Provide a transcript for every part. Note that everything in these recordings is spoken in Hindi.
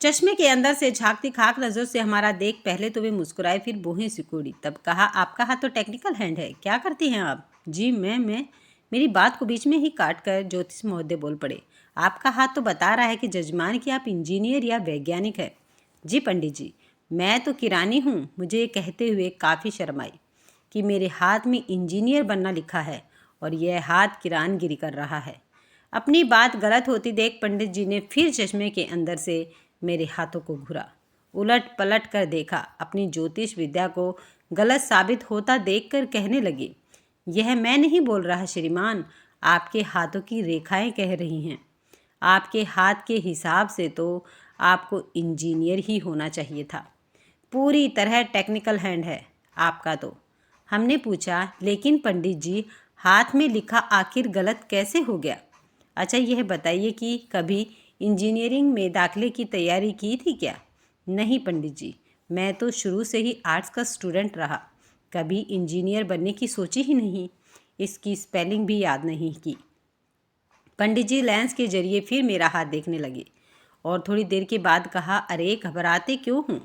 चश्मे के अंदर से झांकती खाक नज़र से हमारा देख पहले तो वे मुस्कुराए, फिर भौहें सिकोड़ी, तब कहा, आपका हाथ तो टेक्निकल हैंड है, क्या करती हैं आप? जी मैं मेरी बात को बीच में ही काट कर ज्योतिष महोदय बोल पड़े, आपका हाथ तो बता रहा है कि जजमान कि आप इंजीनियर या वैज्ञानिक है। जी पंडित जी, मैं तो किरानी हूँ। मुझे ये कहते हुए काफ़ी शर्म आई कि मेरे हाथ में इंजीनियर बनना लिखा है और यह हाथ किरानगिरी कर रहा है। अपनी बात गलत होती देख पंडित जी ने फिर चश्मे के अंदर से मेरे हाथों को घुरा, उलट पलट कर देखा, अपनी ज्योतिष विद्या को गलत साबित होता देखकर कहने लगे, यह मैं नहीं बोल रहा श्रीमान, आपके हाथों की रेखाएं कह रही हैं। आपके हाथ के हिसाब से तो आपको इंजीनियर ही होना चाहिए था। पूरी तरह टेक्निकल हैंड है आपका तो। हमने पूछा, लेकिन पंडित जी, हाथ में लिखा आखिर गलत कैसे हो गया? अच्छा यह बताइए कि कभी इंजीनियरिंग में दाखिले की तैयारी की थी क्या? नहीं पंडित जी, मैं तो शुरू से ही आर्ट्स का स्टूडेंट रहा, कभी इंजीनियर बनने की सोची ही नहीं, इसकी स्पेलिंग भी याद नहीं की। पंडित जी लेंस के जरिए फिर मेरा हाथ देखने लगे और थोड़ी देर के बाद कहा, अरे घबराते क्यों हूँ?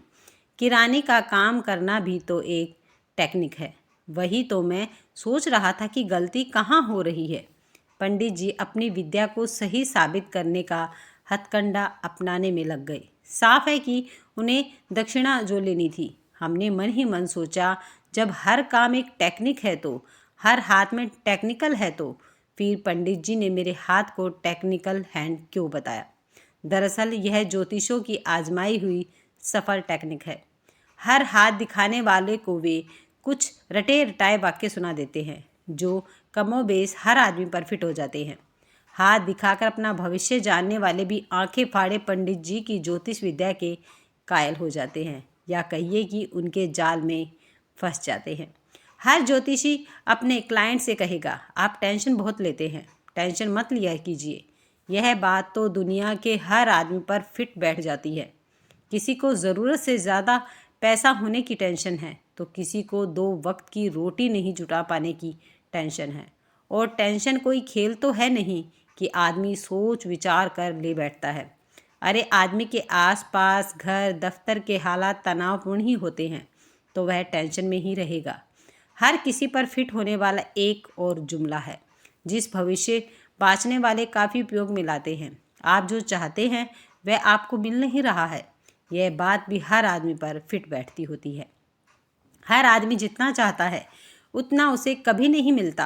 किराने का काम करना भी तो एक टेक्निक है। वही तो मैं सोच रहा था कि गलती कहाँ हो रही है। पंडित जी अपनी विद्या को सही साबित करने का हथकंडा अपनाने में लग गए। साफ है कि उन्हें दक्षिणा जो लेनी थी। हमने मन ही मन सोचा, जब हर काम एक टेक्निक है तो हर हाथ में टेक्निकल है तो फिर पंडित जी ने मेरे हाथ को टेक्निकल हैंड क्यों बताया? दरअसल यह ज्योतिषों की आजमाई हुई सफल टेक्निक है। हर हाथ दिखाने वाले को वे कुछ रटे रटाए वाक्य सुना देते हैं जो कमोबेश हर आदमी पर फिट हो जाते हैं। हाथ दिखाकर अपना भविष्य जानने वाले भी आंखें फाड़े पंडित जी की ज्योतिष विद्या के कायल हो जाते हैं, या कहिए कि उनके जाल में फंस जाते हैं। हर ज्योतिषी अपने क्लाइंट से कहेगा, आप टेंशन बहुत लेते हैं, टेंशन मत लिया कीजिए। यह बात तो दुनिया के हर आदमी पर फिट बैठ जाती है। किसी को ज़रूरत से ज़्यादा पैसा होने की टेंशन है तो किसी को 2 वक्त की रोटी नहीं जुटा पाने की टेंशन है। और टेंशन कोई खेल तो है नहीं कि आदमी सोच विचार कर ले बैठता है। अरे आदमी के आसपास घर दफ्तर के हालात तनावपूर्ण ही होते हैं तो वह टेंशन में ही रहेगा। हर किसी पर फिट होने वाला एक और जुमला है जिस भविष्य बाँचने वाले काफ़ी उपयोग में लाते हैं। आप जो चाहते हैं वह आपको मिल नहीं रहा है। यह बात भी हर आदमी पर फिट बैठती होती है। हर आदमी जितना चाहता है उतना उसे कभी नहीं मिलता,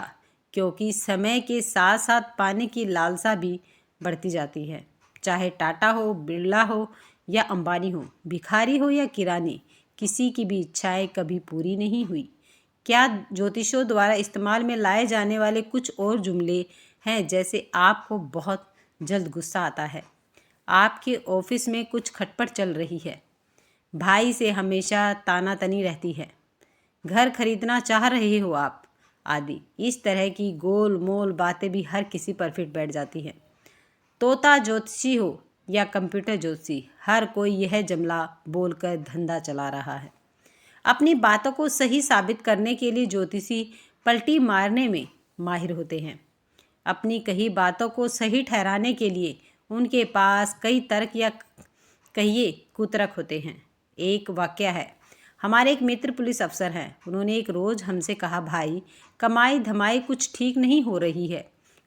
क्योंकि समय के साथ साथ पाने की लालसा भी बढ़ती जाती है। चाहे टाटा हो, बिरला हो या अंबानी हो, भिखारी हो या किरानी, किसी की भी इच्छाएं कभी पूरी नहीं हुई। क्या ज्योतिषों द्वारा इस्तेमाल में लाए जाने वाले कुछ और जुमले हैं, जैसे आपको बहुत जल्द गुस्सा आता है, आपके ऑफिस में कुछ खटपट चल रही है, भाई से हमेशा तानातनी रहती है, घर खरीदना चाह रहे हो आप, आदि। इस तरह की गोल मोल बातें भी हर किसी पर फिट बैठ जाती हैं। तोता ज्योतिषी हो या कंप्यूटर ज्योतिषी, हर कोई यह जुमला बोलकर धंधा चला रहा है। अपनी बातों को सही साबित करने के लिए ज्योतिषी पलटी मारने में माहिर होते हैं। अपनी कही बातों को सही ठहराने के लिए उनके पास कई तर्क या कहिए कुतर्क होते हैं। एक वाकया है, हमारे एक मित्र पुलिस अफसर हैं। उन्होंने एक रोज़ हमसे कहा, भाई कमाई धमाई कुछ ठीक नहीं हो रही है,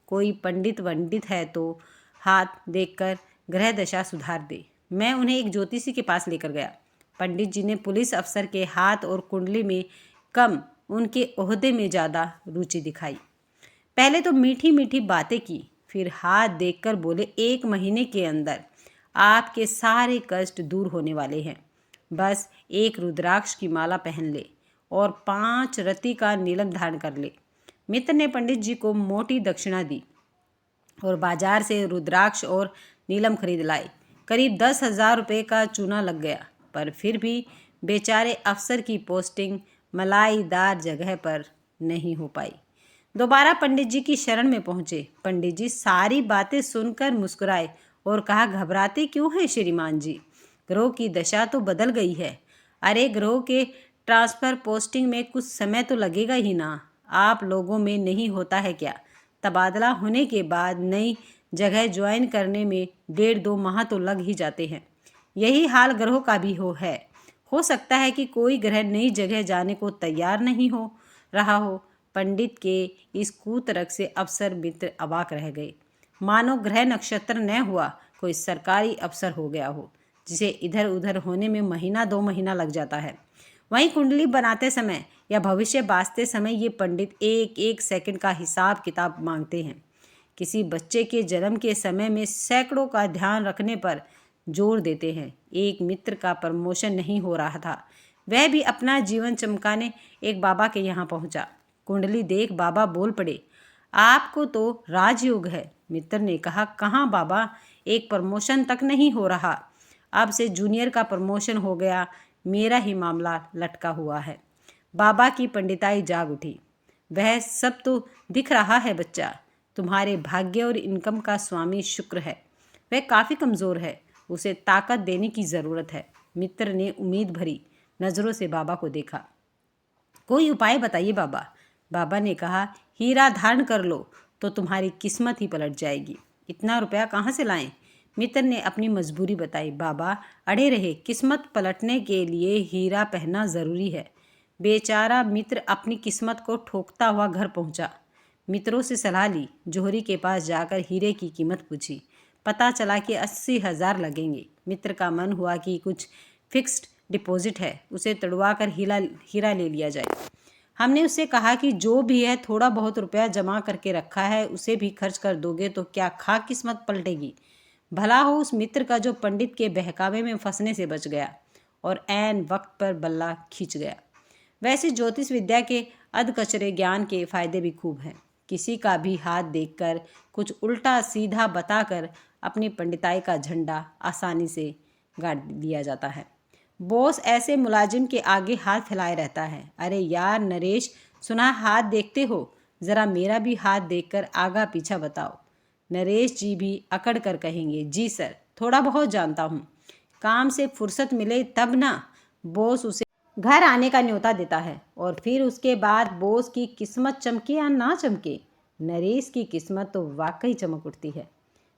कोई पंडित वंडित है तो हाथ देखकर ग्रह दशा सुधार दे। मैं उन्हें एक ज्योतिषी के पास लेकर गया। पंडित जी ने पुलिस अफसर के हाथ और कुंडली में कम, उनके ओहदे में ज़्यादा रुचि दिखाई। पहले तो मीठी मीठी बातें की, फिर हाथ देखकर बोले, 1 महीने के अंदर आपके सारे कष्ट दूर होने वाले हैं। बस एक रुद्राक्ष की माला पहन ले और 5 रत्ती का नीलम धारण कर ले। मित्र ने पंडित जी को मोटी दक्षिणा दी और बाजार से रुद्राक्ष और नीलम खरीद लाए। करीब 10,000 रुपये का चूना लग गया, पर फिर भी बेचारे अफसर की पोस्टिंग मलाईदार जगह पर नहीं हो पाई। दोबारा पंडित जी की शरण में पहुंचे। पंडित जी सारी बातें सुनकर मुस्कुराए और कहा, घबराते क्यों हैं श्रीमान जी, ग्रह की दशा तो बदल गई है। अरे ग्रह के ट्रांसफ़र पोस्टिंग में कुछ समय तो लगेगा ही ना, आप लोगों में नहीं होता है क्या? तबादला होने के बाद नई जगह ज्वाइन करने में 1.5-2 माह तो लग ही जाते हैं। यही हाल ग्रहों का भी हो सकता है कि कोई ग्रह नई जगह जाने को तैयार नहीं हो रहा हो। पंडित के इस कुतर्क से अफसर मित्र अवाक रह गए। मानो ग्रह नक्षत्र न हुआ कोई सरकारी अफसर हो गया हो, जिसे इधर उधर होने में महीना 2 महीना लग जाता है। वहीं कुंडली बनाते समय या भविष्य बांचते समय ये पंडित एक एक सेकंड का हिसाब किताब मांगते हैं। किसी बच्चे के जन्म के समय में सैकड़ों का ध्यान रखने पर जोर देते हैं। एक मित्र का प्रमोशन नहीं हो रहा था, वह भी अपना जीवन चमकाने एक बाबा के यहाँ पहुँचा। कुंडली देख बाबा बोल पड़े, आपको तो राजयोग है। मित्र ने कहा, कहाँ बाबा, एक प्रमोशन तक नहीं हो रहा, अब से जूनियर का प्रमोशन हो गया, मेरा ही मामला लटका हुआ है। बाबा की पंडिताई जाग उठी। वह सब तो दिख रहा है बच्चा, तुम्हारे भाग्य और इनकम का स्वामी शुक्र है, वह काफ़ी कमज़ोर है, उसे ताकत देने की ज़रूरत है। मित्र ने उम्मीद भरी नज़रों से बाबा को देखा। कोई उपाय बताइए बाबा। बाबा ने कहा, हीरा धारण कर लो तो तुम्हारी किस्मत ही पलट जाएगी। इतना रुपया कहाँ से लाएं? मित्र ने अपनी मजबूरी बताई। बाबा अड़े रहे, किस्मत पलटने के लिए हीरा पहनना ज़रूरी है। बेचारा मित्र अपनी किस्मत को ठोकता हुआ घर पहुंचा। मित्रों से सलाह ली, जोहरी के पास जाकर हीरे की कीमत पूछी। पता चला कि 80,000 लगेंगे। मित्र का मन हुआ कि कुछ फिक्स्ड डिपॉजिट है, उसे तड़वा कर हीरा ले लिया जाए। हमने उससे कहा कि जो भी है थोड़ा बहुत रुपया जमा करके रखा है, उसे भी खर्च कर दोगे तो क्या खाक किस्मत पलटेगी। भला हो उस मित्र का जो पंडित के बहकावे में फंसने से बच गया और ऐन वक्त पर बल्ला खींच गया। वैसे ज्योतिष विद्या के अधकचरे ज्ञान के फायदे भी खूब हैं। किसी का भी हाथ देखकर कुछ उल्टा सीधा बताकर अपनी पंडिताई का झंडा आसानी से गाड़ दिया जाता है। बॉस ऐसे मुलाजिम के आगे हाथ फैलाए रहता है। अरे यार नरेश, सुना हाथ देखते हो, ज़रा मेरा भी हाथ देखकर आगा पीछा बताओ। नरेश जी भी अकड़ कर कहेंगे, जी सर, थोड़ा बहुत जानता हूँ। काम से फुर्सत मिले तब ना बॉस उसे घर आने का न्योता देता है और फिर उसके बाद बॉस की किस्मत चमके या ना चमके, नरेश की किस्मत तो वाकई चमक उठती है।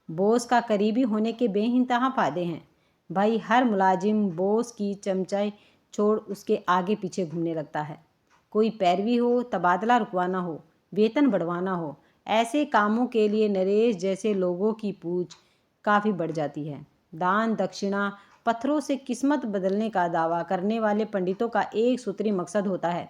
बॉस का करीबी होने के बेइंतहा फायदे हैं भाई। हर मुलाजिम बॉस की चमचाई छोड़ उसके आगे पीछे घूमने लगता है। कोई पैरवी हो, तबादला रुकवाना हो, वेतन बढ़वाना हो, ऐसे कामों के लिए नरेश जैसे लोगों की पूछ काफ़ी बढ़ जाती है। दान दक्षिणा पत्थरों से किस्मत बदलने का दावा करने वाले पंडितों का एक सूत्री मकसद होता है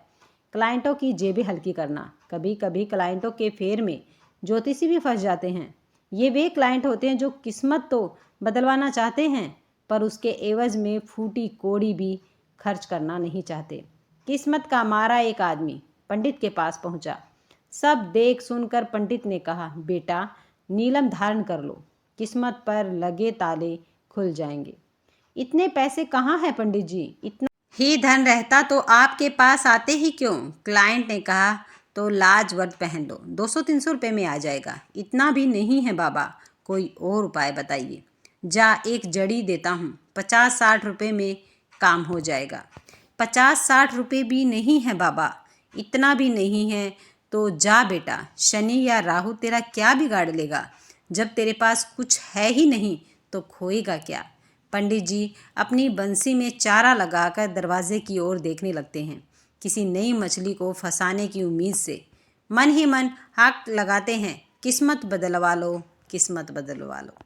क्लाइंटों की जेबें हल्की करना। कभी कभी क्लाइंटों के फेर में ज्योतिषी भी फंस जाते हैं। ये वे क्लाइंट होते हैं जो किस्मत तो बदलवाना चाहते हैं, पर उसके एवज में फूटी कोड़ी भी खर्च करना नहीं चाहते। किस्मत का मारा एक आदमी पंडित के पास पहुंचा। सब देख सुनकर पंडित ने कहा, बेटा नीलम धारण कर लो, किस्मत पर लगे ताले खुल जाएंगे। इतने पैसे कहाँ हैं पंडित जी? इतना ही धन रहता तो आपके पास आते ही क्यों? क्लाइंट ने कहा, तो लाज वर्द पहन लो, 200-300 रुपये में आ जाएगा। इतना भी नहीं है बाबा, कोई और उपाय बताइए। जा, एक जड़ी देता हूँ, 50-60 रुपये में काम हो जाएगा। 50-60 रुपये भी नहीं है बाबा, इतना भी नहीं है तो जा बेटा, शनि या राहु तेरा क्या बिगाड़ लेगा। जब तेरे पास कुछ है ही नहीं तो खोएगा क्या। पंडित जी अपनी बंसी में चारा लगाकर दरवाजे की ओर देखने लगते हैं, किसी नई मछली को फंसाने की उम्मीद से। मन ही मन हाक लगाते हैं, किस्मत बदलवा लो, किस्मत बदलवा लो।